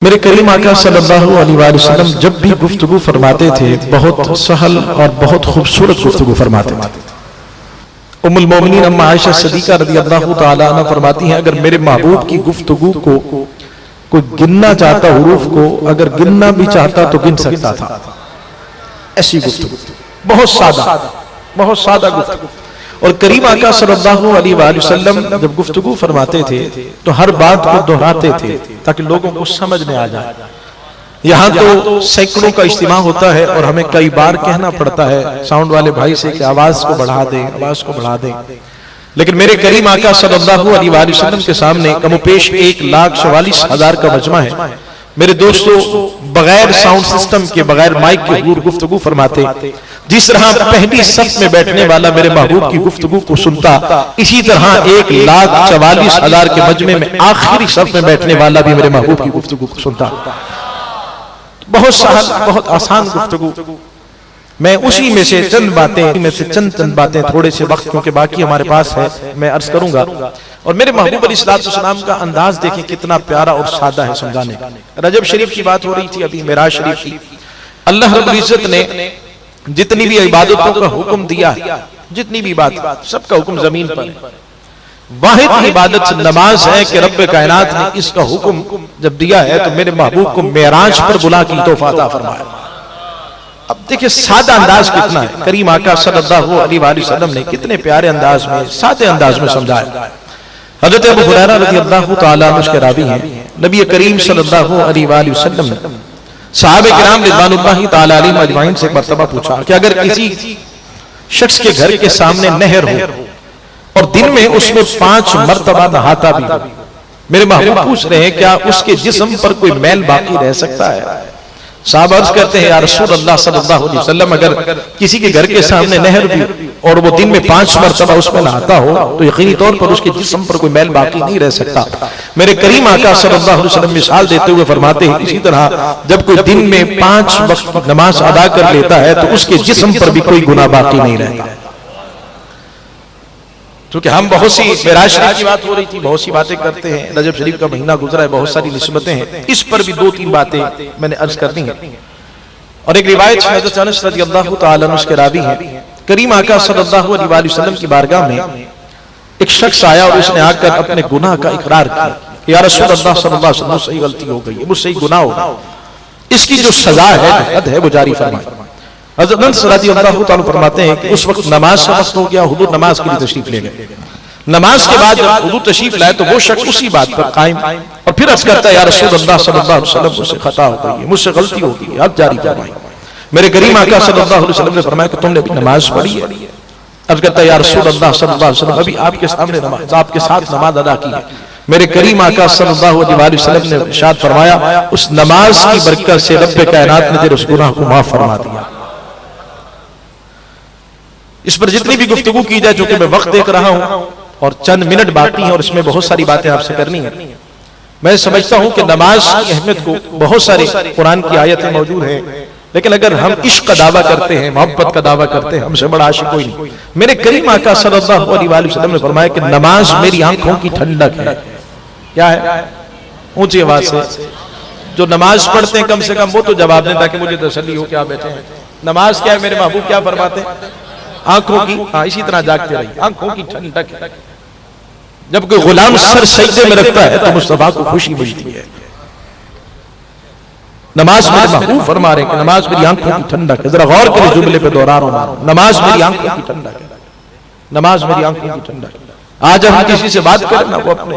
मेरे करीम आका सल्लल्लाहु अलैहि वसल्लम जब भी गुफ्तगू फरमाते थे बहुत सहल और बहुत खूबसूरत गुफ्तगू फरमाते थे। उम्मुल मोमिनीन अम्मा आयशा सिद्दीका रज़ियल्लाहु ताला अन्हा फरमाती हैं, अगर मेरे महबूब की गुफ्तगू को कोई गिनना चाहता, हुरूफ को अगर गिनना भी चाहता तो गिन सकता था। ऐसी गुफ्तगू, बहुत सादा गुफ्तगू। और करीम आका सल्लल्लाहु अलैहि वसल्लम जब गुफ्तगू फरमाते थे तो हर बात को दोहराते थे ताकि लोगों को समझ में आ जाए। यहाँ तो सैकड़ों का इज्तिमा होता है और हमें कई बार कहना पड़ता है साउंड वाले भाई से कि आवाज को बढ़ा दें, लेकिन मेरे करीम आका सल्लल्लाहु अलैहि वसल्लम के सामने कमोपेश 1,44,000 का मजमा है। मेरे दोस्तों, बगैर साउंड सिस्टम के, बगैर माइक के हुजूर गुफ्तगू फरमाते। जिस तरह पहली सफ में बैठने वाला मेरे महबूब की गुफ्तगू को सुनता, इसी तरह 1,44,000 के मजमे में आखिरी सफ में बैठने वाला भी मेरे महबूब की गुफ्तगू को सुनता। बहुत सहल, बहुत आसान गुफ्तगू। मैं उसी में से चंद बातें थोड़े से वक्त, क्योंकि बाकी हमारे पास है, मैं अर्ज करूंगा। और मेरे महबूब अलैहिस्सलाम का अंदाज देखें कितना प्यारा और सादा है समझाने का। रजब शरीफ की बात हो रही थी अभी, मेराज शरीफ की। अल्लाह रब्बुल इज्जत ने जितनी भी इबादतों का हुक्म दिया है, जितनी भी इबादत, सबका हुक्म जमीन पर है। वाहिद इबादत नमाज है कि रब्बे कायनात ने इसका हुक्म जब दिया है तो मेरे महबूब को मेराज पर बुला की तोहफा अता फरमाया। अब देखिए सादा अंदाज कितना है। करीम आका सल्लल्लाहु अलैहि वसल्लम ने कितने प्यारे अंदाज में, सादे अंदाज में समझाया। हज़रत अबू हुरैरा रज़ियल्लाहु ताला अन्हु के रावी हैं, नबी करीम सल्लल्लाहु अलैहि वसल्लम ने सहाबे किराम रिज़वानुल्लाहि ताला अलैहिम अजमाइन से मर्तबा पूछा कि अगर किसी शख्स के घर के सामने नहर हो और दिन में उसमें 5 मर्तबा नहाता भी हो, मेरे महबूब पूछ रहे हैं क्या उसके जिस्म पर कोई मैल बाकी रह सकता है? साहबा अर्ज करते हैं, या रसूल अल्लाह सल्लल्लाहु अलैहि वसल्लम, अगर किसी के घर के सामने नहर भी और वो दिन में 5 मर्तबा उसमें नहाता हो तो यकीनी तौर पर उसके जिस्म पर कोई मैल बाकी नहीं रह सकता। मेरे करीम आका सल्लल्लाहु अलैहि वसल्लम मिसाल देते हुए फरमाते हैं, इसी तरह जब कोई दिन में 5 वक्त नमाज अदा कर लेता है तो उसके जिस्म पर भी कोई गुनाह बाकी नहीं रहता। क्योंकि हम बहुत सी, मेराज शरीफ की बात हो रही थी, बहुत सी बातें करते हैं, रजब शरीफ का महीना गुजरा है, बहुत सारी निस्बतें हैं, इस पर भी 2-3 बातें मैंने अर्ज करनी है। और एक रिवायत हज़रत अनस रज़ियल्लाहु ताला अन्हु के रावी हैं, करीम आका सल्लल्लाहु अलैहि वसल्लम की बारगाह में एक शख्स आया और उसने आकर अपने गुनाह का इकरार किया, या रसूल अल्लाह सल्लल्लाहु अलैहि वसल्लम, मुझसे गलती हो गई है, मुझसे गुनाह हो गया, इसकी जो सजा है, हद है, वो जारी फरमाए। हज़रत अनस रज़ियल्लाहु ताला फरमाते हैं कि उस वक्त नमाज का वक्त हो गया, हुजूर नमाज के लिए तशरीफ ले गए। नमाज के बाद जब हुजूर तशरीफ लाए तो वो शख्स उसी बात पर कायम और फिर अर्ज करता है, या रसूल अल्लाह सल्लल्लाहु अलैहि वसल्लम, मुझसे खता हो गई है, मुझसे गलती हो गई है, अब जारी फरमाइए। मेरे करीम आका सल्लल्लाहु अलैहि वसल्लम ने फरमाया कि तुमने अभी नमाज पढ़ी है? अर्ज करता है, या रसूल अल्लाह सल्लल्लाहु अलैहि वसल्लम, अभी आपके सामने नमाज, आपके साथ नमाज अदा की है। मेरे करीम आका सल्लल्लाहु अलैहि वसल्लम ने इरशाद फरमाया, उस नमाज की बरकत से रब्बे कायनात ने तेरे उस गुनाह को माफ फरमा दिया। इस पर जितनी भी गुफ्तगू की जाए, चूंकि मैं वक्त देख रहा हूं और चंद मिनट बाकी हैं और इसमें बहुत सारी बातें आपसे करनी है। मैं समझता हूं कि नमाज की अहमियत को, बहुत सारी कुरान की आयतें मौजूद हैं, लेकिन अगर हम इश्क का दावा करते हैं, मोहब्बत का दावा करते हैं, हमसे बड़ा आशिक कोई नहीं। मेरे करीम आका सल्लल्लाहु अलैहि वसल्लम ने फरमाया कि नमाज मेरी आंखों की ठंडक है। क्या है? ऊंची आवाज से जो नमाज पढ़ते हैं कम से कम वो तो जवाब दें ताकि मुझे तसल्ली हो, क्या बैठे हैं। नमाज क्या है? मेरे महबूब क्या फरमाते हैं? आंखों की, हाँ, इसी तरह जागते रहिए, आंखों की ठंडक है। जब कोई गुलाम सर सजदे में रखता है तो मुस्तफा को खुशी मिलती है। नमाज मेरे महबूब फरमा रहे हैं कि नमाज मेरी आंखों की ठंडक है। जरा गौर करें, जुमले पे दोहरा रहा हूं, नमाज मेरी आंखों की ठंडक है, नमाज मेरी आंखों की ठंडक है। आज हम किसी से बात करें ना, वो अपने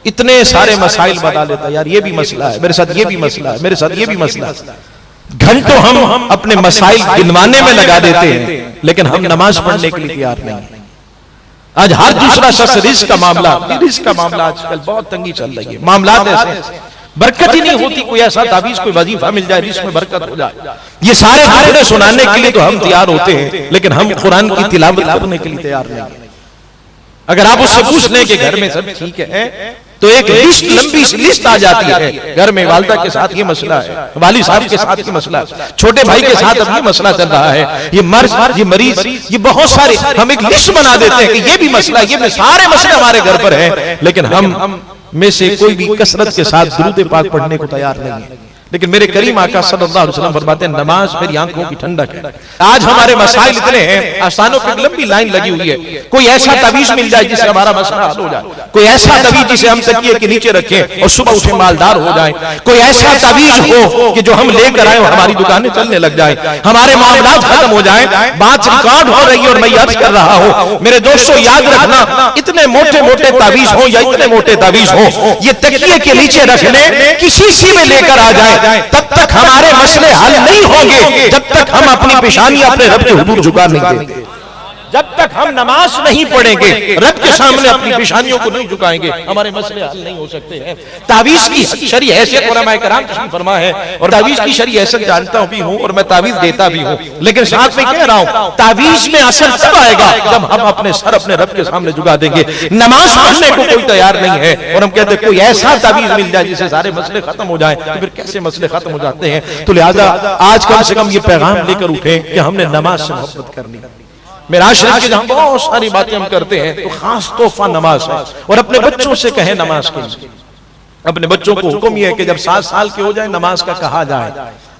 इतने सारे मसाइल बता लेता है, यार ये भी मसला है, मेरे साथ ये भी मसला है, मेरे साथ ये भी मसला है। घंटों हम अपने मसाइल गिनवाने में लगा देते हैं, लेकिन हम नमाज पढ़ने के लिए तैयार नहीं। आज हर दूसरा शख्स रिस्क का मामला आजकल बहुत तंगी चल रही है। मामलात ऐसे, बरकत ही नहीं होती। कोई ऐसा ताबीज, कोई वजीफा मिल जाए जिसमें बरकत हो जाए, ये सारे जुमले सुनाने के लिए तो हम तैयार होते हैं, लेकिन हम कुरान की तिलावत करने के लिए तैयार नहीं। अगर आप उससे पूछ लें कि घर में सब ठीक है, तो एक लिस्ट, लंबी सी लिस्ट आ जाती है। घर में वालिदा के साथ ये मसला है, वाली साहब के साथ ये मसला है, छोटे भाई के साथ अब ये मसला चल रहा है, ये मर्ज, ये मरीज, ये बहुत सारे, हम एक लिस्ट बना देते हैं कि ये भी मसला, ये भी सारे मसले हमारे घर पर हैं, लेकिन हम में से कोई भी कसरत के साथ दुरूद पाक पढ़ने को तैयार नहीं है। लेकिन मेरे करीम आका सल्लल्लाहु अलैहि वसल्लम फरमाते हैं नमाज मेरी आंखों की ठंडक है। आज हमारे मसाइल इतने हैं, आस्थानों पर लंबी लाइन लगी हुई है, कोई ऐसा तवीज मिल जाए जिससे हमारा मसला हल हो जाए, कोई ऐसा तवीज जिसे हम तकिए के नीचे रखें और सुबह उठे मालदार हो जाए, कोई ऐसा तवीज हो कि जो हम लेकर आए और हमारी दुकानें चलने लग जाए, हमारे मामला खत्म हो जाए। बात रिकॉर्ड हो रही है और मैं अर्ज कर रहा हूं, मेरे दोस्तों याद रखना, इतने मोटे मोटे तावीज हो या इतने मोटे तावीज हो, ये तकिए के नीचे रखने किसी सी में लेकर आ जाए, तब तक हमारे मसले हल नहीं होंगे जब तक हम अपनी पेशानी अपने रब के हुजूर झुका नहीं देंगे, जब तक हम नमाज नहीं पढ़ेंगे, रब के सामने अपनी पेशानियों को नहीं झुकाएंगे, हमारे मसले हल नहीं हो सकते हैं। तावीज की शरई हैसियत उलमाए कराम तशरीफ फरमा है और तावीज की शरई हैसियत जानता भी हूं और मैं तावीज देता भी हूं, लेकिन साथ में कह रहा हूं तावीज में असर तब आएगा जब हम अपने सर अपने रब के सामने झुका देंगे। नमाज पढ़ने को कोई तैयार नहीं है और हम कहते कोई ऐसा तावीज मिल जाए जिससे सारे मसले खत्म हो जाए, तो फिर कैसे मसले खत्म हो जाते हैं। तो लिहाजा आज कम से कम ये पैगाम लेकर उठे कि हमने नमाज से मोहब्बत करनी। मेरा शरीफ के जहां बहुत सारी बातें हम करते हैं तो खास तोहफा नमाज है, और अपने बच्चों से कहें नमाज के लिए। अपने बच्चों को हुक्म यह है कि जब 7 साल के हो जाए नमाज का कहा जाए,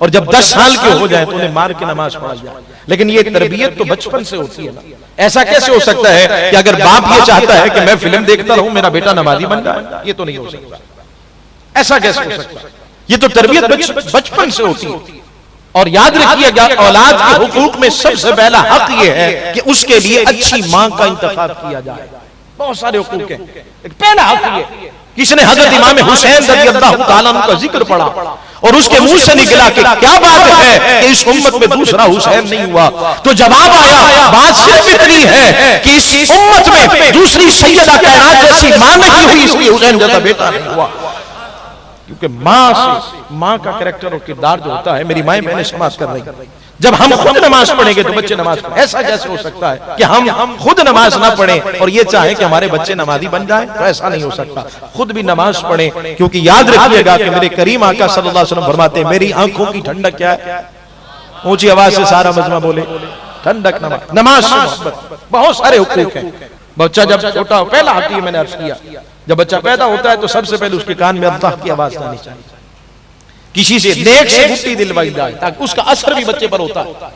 और जब 10 साल के हो जाए तो उन्हें मार के नमाज पढ़ाई जाए। लेकिन ये तरबियत तो बचपन से होती है ना। ऐसा कैसे हो सकता है कि अगर बाप ये चाहता है कि मैं फिल्म देखता रहूं मेरा बेटा नमाजी बन जाए, ये तो नहीं हो सकता। ऐसा कैसे हो सकता है? ये तो तरबियत बचपन से होती है। और याद रखिएगा, औलाद के हुकूक में सबसे पहला हक ये है कि उसके लिए अच्छी मां का इंतखाब किया जाए। बहुत सारे हुकूक हैं, पहला हक ये। किसने हजरत इमाम हुसैन रज़ियल्लाहु ताला अन्हु का जिक्र पढ़ा और उसके मुंह से निकला कि क्या बात है कि इस उम्मत में दूसरा हुसैन नहीं हुआ, तो जवाब आया बात सिर्फ इतनी है कि इस उम्मत में दूसरी सैयदा कायनात जैसी मां नहीं हुई, इसलिए हुसैन जैसा बेटा नहीं हुआ। क्योंकि माँ का कैरेक्टर और किरदार जो होता है, मेरी माएँ बहनें समाज कर रही है। जब हम खुद नमाज पढ़ेंगे तो बच्चे नमाज पढ़ें। ऐसा कैसे हो सकता है कि हम खुद नमाज ना पढ़ें और ये चाहें कि हमारे बच्चे नमाजी बन जाएं? तो ऐसा नहीं हो सकता। खुद भी नमाज पढ़ें, क्योंकि याद रखिएगा कि मेरे करीम आका सल्लल्लाहु अलैहि वसल्लम फरमाते हैं मेरी आंखों की ठंडक क्या है? ऊंची आवाज से सारा मजमा बोले, ठंडक नमाज। नमाज से मोहब्बत। बहुत सारे हुकूक हैं। बच्चा जब छोटा हो, पहला हक ये मैंने अर्ज किया, जब बच्चा पैदा होता है तो सबसे पहले उसके कान में अल्लाह की आवाज आनी चाहिए। किसी से नेक से मुक्ति दिलवाई जाए ताकि उसका असर भी बच्चे पर होता है।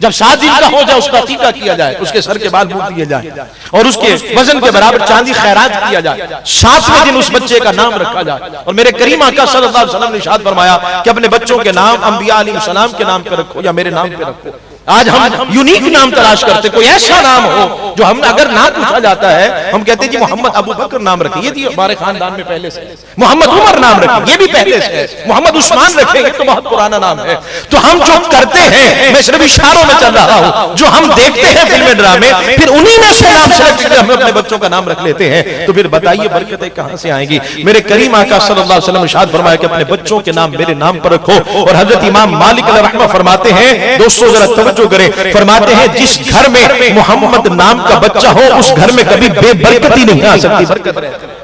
जब 7 दिन का हो जाए उसका अकीका किया जाए, उसके सर के बाल बूट दिए जाए और उसके वजन के बराबर चांदी खैरात किया जाए। 7वें दिन उस बच्चे का नाम रखा जाए। और मेरे करीम आका सल्लल्लाहु अलैहि वसल्लम ने इरशाद फरमाया कि अपने बच्चों के नाम अंबिया अलैहिस्सलाम के नाम पे रखो या मेरे नाम पे रखो। आज हम यूनिक नाम तलाश करते, कोई ऐसा नाम हो जो हम अगर नाम पूछा जाता है हम कहते हैं जी मोहम्मद अबू बकर नाम रखें, ये हमारे खानदान में पहले से। मोहम्मद उमर नाम रखें, ये भी पहले से है। मोहम्मद उस्मान रखेंगे तो बहुत पुराना नाम है। तो हम जो करते हैं, मैं सिर्फ इशारों में चल रहा हूं, जो हम देखते हैं फिल्में ड्रामे, फिर उन्हीं में से नाम सेलेक्ट करके हम अपने बच्चों का नाम रख लेते हैं। तो फिर बताइए बरकतें कहां से आएंगी? मेरे करीम आका सल्लल्लाहु अलैहि वसल्लम इरशाद फरमाया कि अपने बच्चों के नाम मेरे नाम पर रखो। और हजरत इमाम मालिक रहमतुल्लाह फरमाते हैं, दोस्तों जरा तवज्जो करें, फरमाते हैं जिस घर में मोहम्मद नाम का बच्चा हो उस घर में कभी बेबरकती नहीं आ सकती, बरकत रहती है।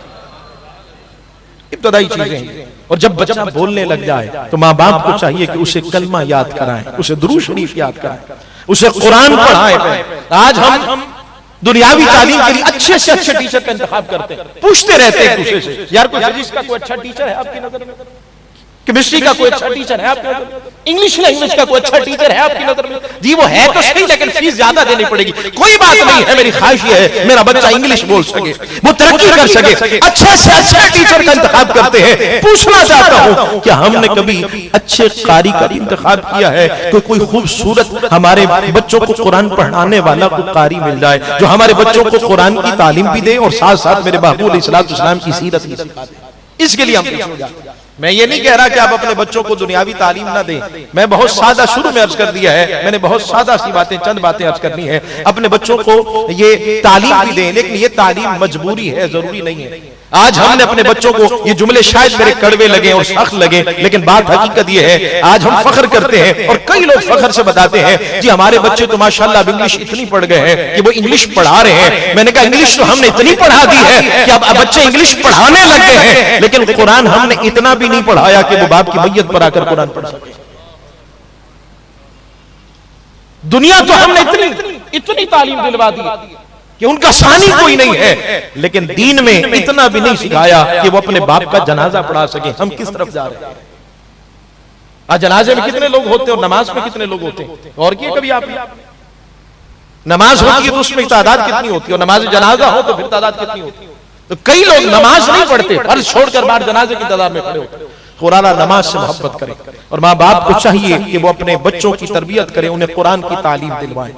इब्तदाई चीजें। और जब बच्चा बोलने लग जाए तो माँ बाप को चाहिए कि उसे कलमा याद कराएं, उसे दुरूद शरीफ याद कराएं, उसे कुरान पढ़ाएं। आज हम दुनियावी तालीम के लिए अच्छे से अच्छे टीचर का इंतखाब करते हैं, पूछते रहते हैं दूसरे से, यार कोई फिजिक्स का कोई अच्छा टीचर है आपकी नजर में? केमिस्ट्री का कोई अच्छा टीचर है आपके नजर में? इंग्लिश लैंग्वेज का कोई अच्छा टीचर है आपकी नजर में? जी वो है तो सही, लेकिन फीस ज्यादा देनी पड़ेगी। कोई बात नहीं है, मेरी ख्वाहिश ये है मेरा बच्चा इंग्लिश बोल सके, वो तरक्की कर सके। अच्छे से अच्छे टीचर का इंतखाब करते हैं। पूछना चाहता हूं क्या हमने कभी अच्छे कारी का इंतखाब किया है? कोई खूबसूरत हमारे बच्चों को कुरान पढ़ाने वाला कोई कारी मिल जाए जो हमारे बच्चों को कुरान की तालीम भी दे और साथ साथ मेरे महबूब अलैहिस्सलाम की सीरत भी सिखा दे। इसके लिए हम मैं ये नहीं कह रहा कि आप अपने बच्चों को दुनियावी तालीम ना दें। मैं बहुत सादा शुरू में अर्ज कर दिया है, मैंने बहुत सादा सी बातें, चंद बातें अर्ज करनी है। अपने बच्चों को ये तालीम भी दें, लेकिन ये तालीम मजबूरी है, जरूरी नहीं है। आज हमने अपने बच्चों को, ये जुमले शायद मेरे कड़वे लगे और सख्त लगे, लेकिन बात हकीकत ये है, आज हम फख्र करते हैं और कई लोग फख्र से बताते हैं जी हमारे बच्चे तो माशाल्लाह इंग्लिश इतनी पढ़ गए हैं कि वो इंग्लिश पढ़ा रहे हैं। मैंने कहा इंग्लिश तो हमने इतनी पढ़ा दी है कि अब बच्चे इंग्लिश पढ़ाने लग गए हैं, लेकिन कुरान हमने इतना भी नहीं पढ़ाया कि वो बाप की मैयत पर आकर कुरान पढ़ सके। दुनिया तो हमने इतनी तालीम दिलवा दी कि उनका सानी कोई नहीं है, लेकिन दीन में इतना भी नहीं सिखाया कि वो अपने बाप का जनाजा पढ़ा सके। हम किस तरफ जा रहे हैं? आज जनाजे में कितने लोग होते हैं और नमाज में कितने लोग होते हैं? और किए कभी आप? नमाज होती है तो उसमें तादाद कितनी होती है, और नमाज जनाजा हो तो फिर तादाद कितनी होती है? तो कई लोग नमाज नहीं पढ़ते, फर्ज छोड़कर बाहर जनाजे की तादाद में खड़े होते। कुरान नमाज से मोहब्बत करें और माँ बाप को चाहिए कि वो अपने बच्चों की तरबियत करें, उन्हें कुरान की तालीम दिलवाएं।